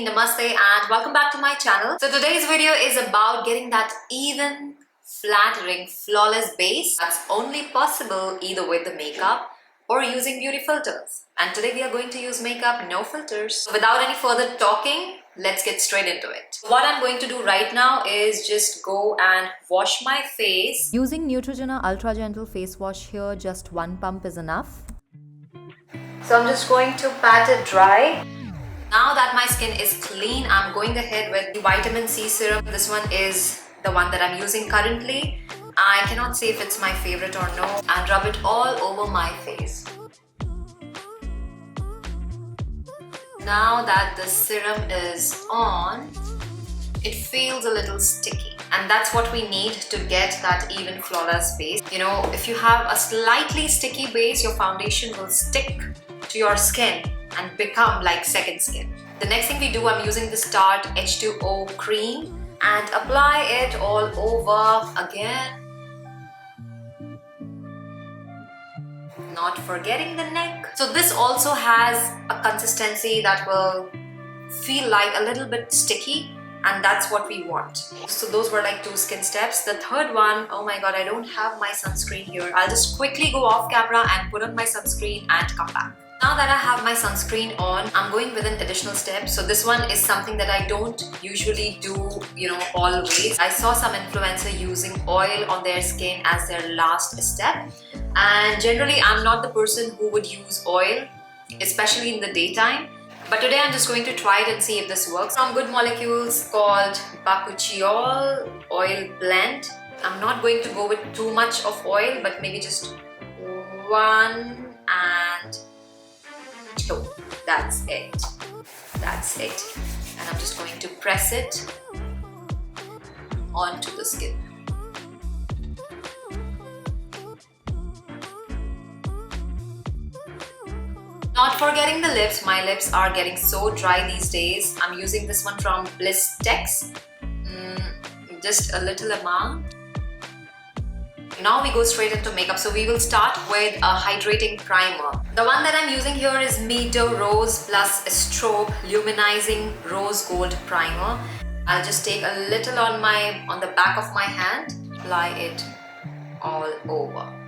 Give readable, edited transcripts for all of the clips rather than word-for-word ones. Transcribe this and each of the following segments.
Namaste and welcome back to my channel. So today's video is about getting that even, flattering, flawless base that's only possible either with the makeup or using beauty filters. And today we are going to use makeup, no filters. So without any further talking, let's get straight into it. What I'm going to do right now is just go and wash my face. Using Neutrogena Ultra Gentle Face Wash here, just one pump is enough. So I'm just going to pat it dry. Now that my skin is clean, I'm going ahead with the vitamin C serum. This one is the one that I'm using currently. I cannot say if it's my favorite or no. And rub it all over my face. Now that the serum is on, it feels a little sticky. And that's what we need to get that even, flawless base. You know, if you have a slightly sticky base, your foundation will stick to your skin and become like second skin. The next thing we do, I'm using the Tarte H2O cream and apply it all over again. Not forgetting the neck. So this also has a consistency that will feel like a little bit sticky, and that's what we want. So those were like 2 skin steps. The third one, oh my god, I don't have my sunscreen here. I'll just quickly go off camera and put on my sunscreen and come back. Now that I have my sunscreen on, I'm going with an additional step. So this one is something that I don't usually do, always. I saw some influencer using oil on their skin as their last step. And generally, I'm not the person who would use oil, especially in the daytime. But today I'm just going to try it and see if this works. From Good Molecules called Bakuchiol Oil Blend. I'm not going to go with too much of oil, but maybe just 1 and 2. That's it. That's it. And I'm just going to press it onto the skin. Not forgetting the lips. My lips are getting so dry these days. I'm using this one from Bliss Tex. Just a little amount. Now we go straight into makeup. So we will start with a hydrating primer. The one that I'm using here is Meadow Rose plus Strobe Luminizing Rose Gold Primer. I'll just take a little on the back of my hand, apply it all over.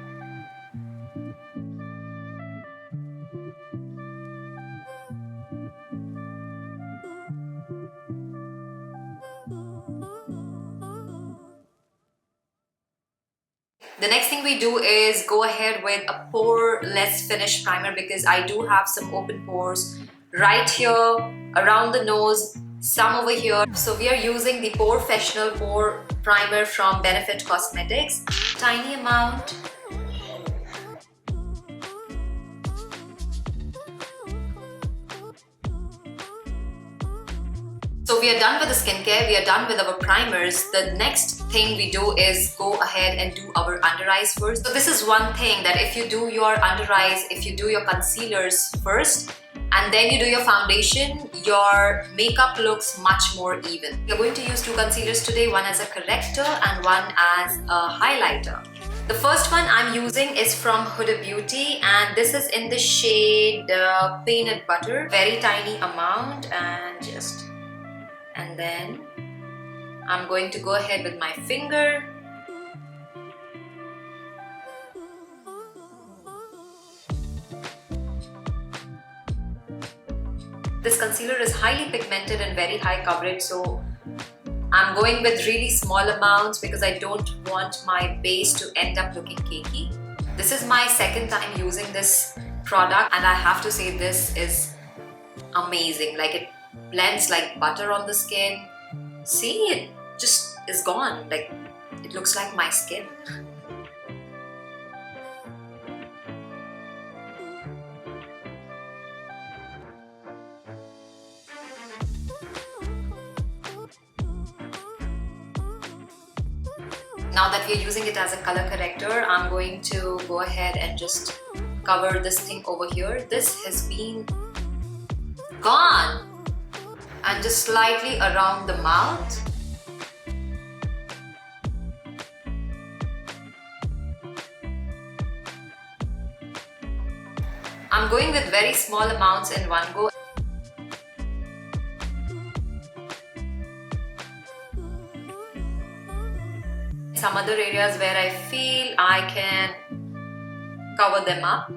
The next thing we do is go ahead with a poreless finish primer, because I do have some open pores right here, around the nose, some over here. So we are using the Porefessional Pore Primer from Benefit Cosmetics. Tiny amount. So we are done with the skincare, we are done with our primers. The next thing we do is go ahead and do our under eyes first. So this is one thing, that if you do your under eyes, if you do your concealers first and then you do your foundation, your makeup looks much more even. We are going to use 2 concealers today, one as a corrector and one as a highlighter. The first one I'm using is from Huda Beauty, and this is in the shade Peanut Butter. Very tiny amount, and then I'm going to go ahead with my finger. This concealer is highly pigmented and very high coverage, so I'm going with really small amounts because I don't want my base to end up looking cakey. This is my second time using this product, and I have to say this is amazing. Like, it blends like butter on the skin. See, it just is gone. Like, it looks like my skin. Now that we are using it as a color corrector, I'm going to go ahead and just cover this thing over here. This has been gone. And just slightly around the mouth. I'm going with very small amounts in one go. some other areas where I feel I can cover them up.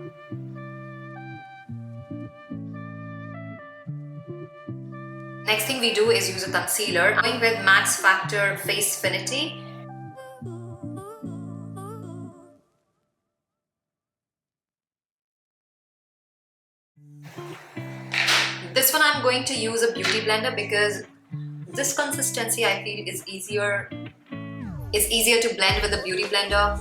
Next thing we do is use a concealer. I'm going with Max Factor Face Finity. This one I'm going to use a beauty blender because this consistency I feel is easier to blend with a beauty blender.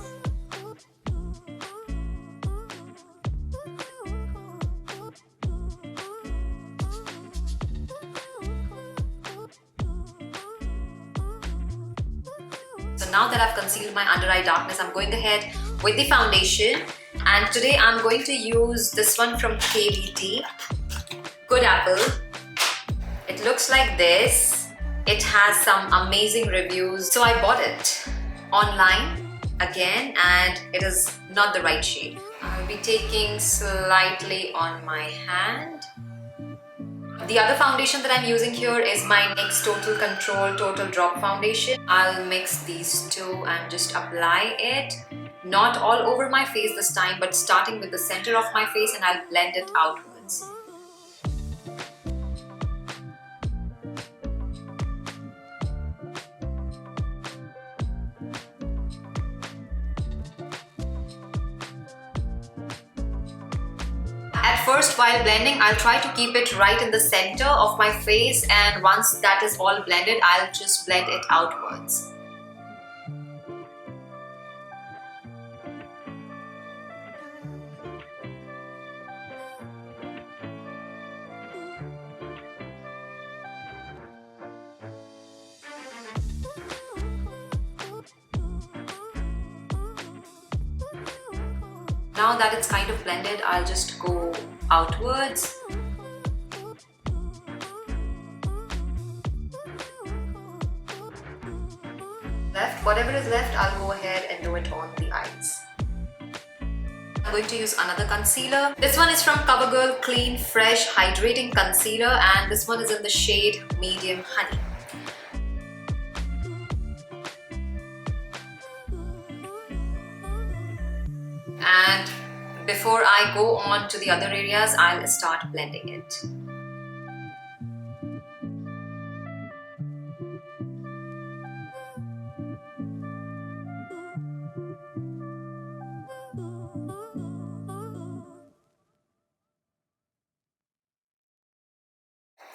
So now that I've concealed my under eye darkness, I'm going ahead with the foundation, and today I'm going to use this one from KVD, Good Apple. It looks like this. It has some amazing reviews, so I bought it online again, and it is not the right shade. I'll be taking slightly on my hand. The other foundation that I'm using here is my NYX Total Control Total Drop Foundation. I'll mix these two and just apply it. Not all over my face this time, but starting with the center of my face, and I'll blend it outwards. At first, while blending, I'll try to keep it right in the center of my face, and once that is all blended, I'll just blend it outwards. Now that it's kind of blended, I'll just go outwards. Left, whatever is left, I'll go ahead and do it on the eyes. I'm going to use another concealer. This one is from CoverGirl Clean Fresh Hydrating Concealer, and this one is in the shade Medium Honey. And before I go on to the other areas, I'll start blending it.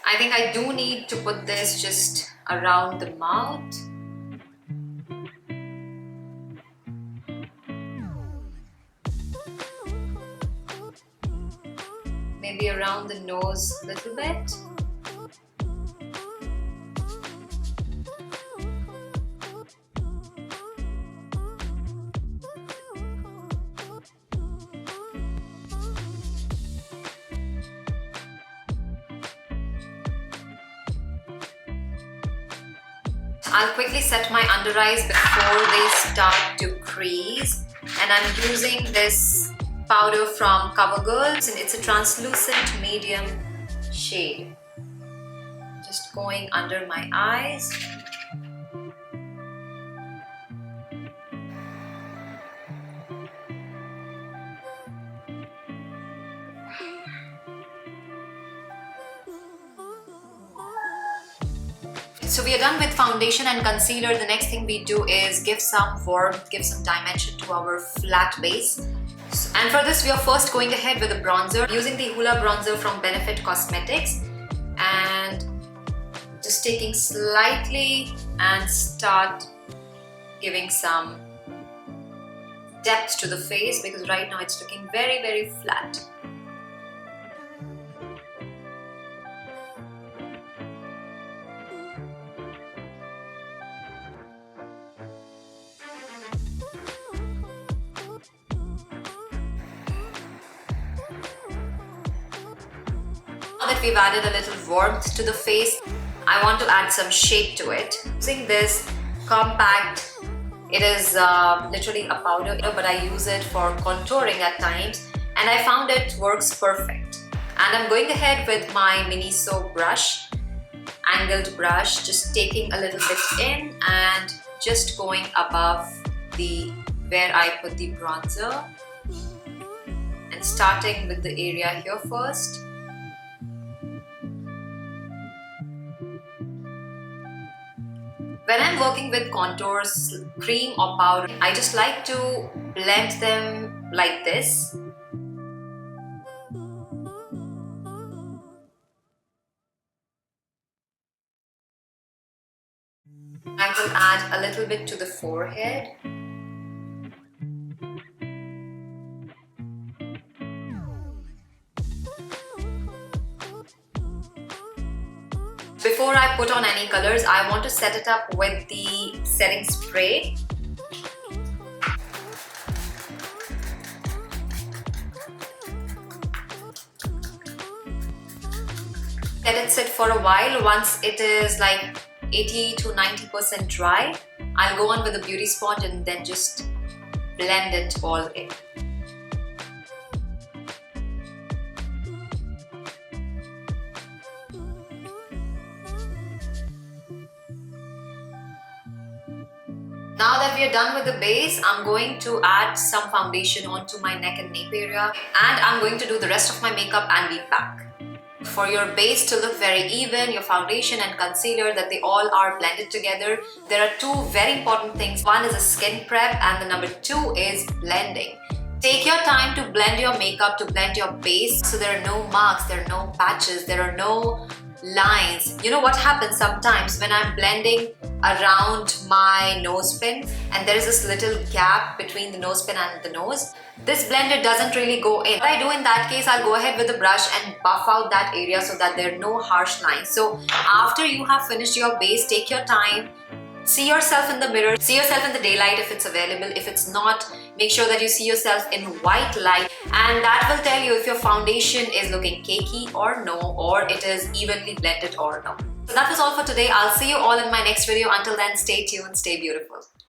I think I do need to put this just around the mouth. Maybe around the nose a little bit. I'll quickly set my under eyes before they start to crease, and I'm using this powder from CoverGirl, and it's a translucent medium shade. Just going under my eyes. So we are done with foundation and concealer. The next thing we do is give some warmth, give some dimension to our flat base. And for this, we are first going ahead with a bronzer, using the Hoola bronzer from Benefit Cosmetics, and just taking slightly and start giving some depth to the face, because right now it's looking very, very flat. Now that we've added a little warmth to the face, I want to add some shape to it. Using this compact, it is literally a powder, but I use it for contouring at times, and I found it works perfect. And I'm going ahead with my Miniso brush, angled brush, just taking a little bit in and just going above the where I put the bronzer, and starting with the area here first. When I'm working with contours, cream or powder, I just like to blend them like this. I will add a little bit to the forehead. Before I put on any colors, I want to set it up with the setting spray. Let it sit for a while. Once it is like 80 to 90% dry, I'll go on with a beauty sponge and then just blend it all in. Now that we are done with the base, I'm going to add some foundation onto my neck and nape area, and I'm going to do the rest of my makeup and be back. For your base to look very even, your foundation and concealer, that they all are blended together, there are two very important things. One is a skin prep and the number two is blending. Take your time to blend your makeup, to blend your base, so there are no marks, there are no patches, there are no lines. You know what happens sometimes when I'm blending around my nose pin and there is this little gap between the nose pin and the nose? This blender doesn't really go in. What I do in that case, I'll go ahead with the brush and buff out that area so that there are no harsh lines. So after you have finished your base, take your time, see yourself in the mirror, see yourself in the daylight if it's available. If it's not, make sure that you see yourself in white light, and that will tell you if your foundation is looking cakey or no, or it is evenly blended or no. So that was all for today. I'll see you all in my next video. Until then, stay tuned, stay beautiful.